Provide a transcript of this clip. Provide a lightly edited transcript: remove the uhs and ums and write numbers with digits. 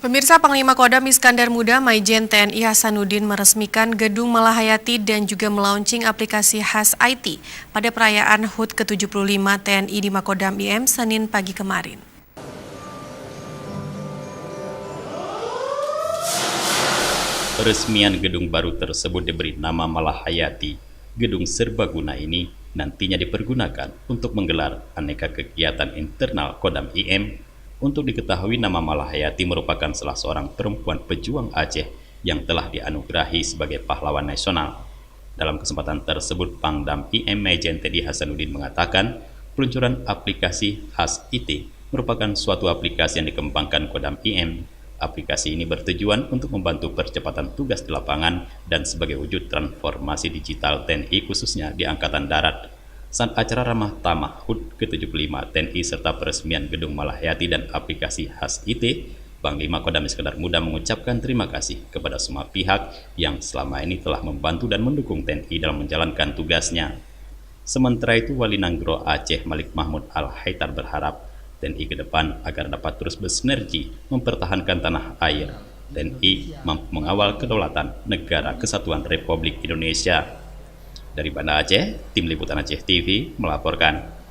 Pemirsa, Panglima Kodam Iskandar Muda Maijen TNI Hasanuddin meresmikan Gedung Malahayati dan juga melaunching aplikasi khas IT pada perayaan HUT ke-75 TNI di Makodam IM Senin pagi kemarin. Peresmian gedung baru tersebut diberi nama Malahayati. Gedung serbaguna ini nantinya dipergunakan untuk menggelar aneka kegiatan internal Kodam IM. Untuk diketahui, nama Malahayati merupakan salah seorang perempuan pejuang Aceh yang telah dianugerahi sebagai pahlawan nasional. Dalam kesempatan tersebut, Pangdam IM Maijen TNI Hasanuddin mengatakan, peluncuran aplikasi khas IT merupakan suatu aplikasi yang dikembangkan Kodam IM. Aplikasi ini bertujuan untuk membantu percepatan tugas di lapangan dan sebagai wujud transformasi digital TNI khususnya di Angkatan Darat. Saat acara ramah tamah HUT ke-75 TNI serta peresmian Gedung Malahayati dan aplikasi khas IT, Panglima Kodam Iskandar Muda mengucapkan terima kasih kepada semua pihak yang selama ini telah membantu dan mendukung TNI dalam menjalankan tugasnya. Sementara itu, Wali Nanggro Aceh Malik Mahmud Al-Haitar berharap TNI ke depan agar dapat terus bersinergi mempertahankan tanah air. TNI mampu mengawal kedaulatan Negara Kesatuan Republik Indonesia. Dari Banda Aceh, Tim Liputan Aceh TV melaporkan.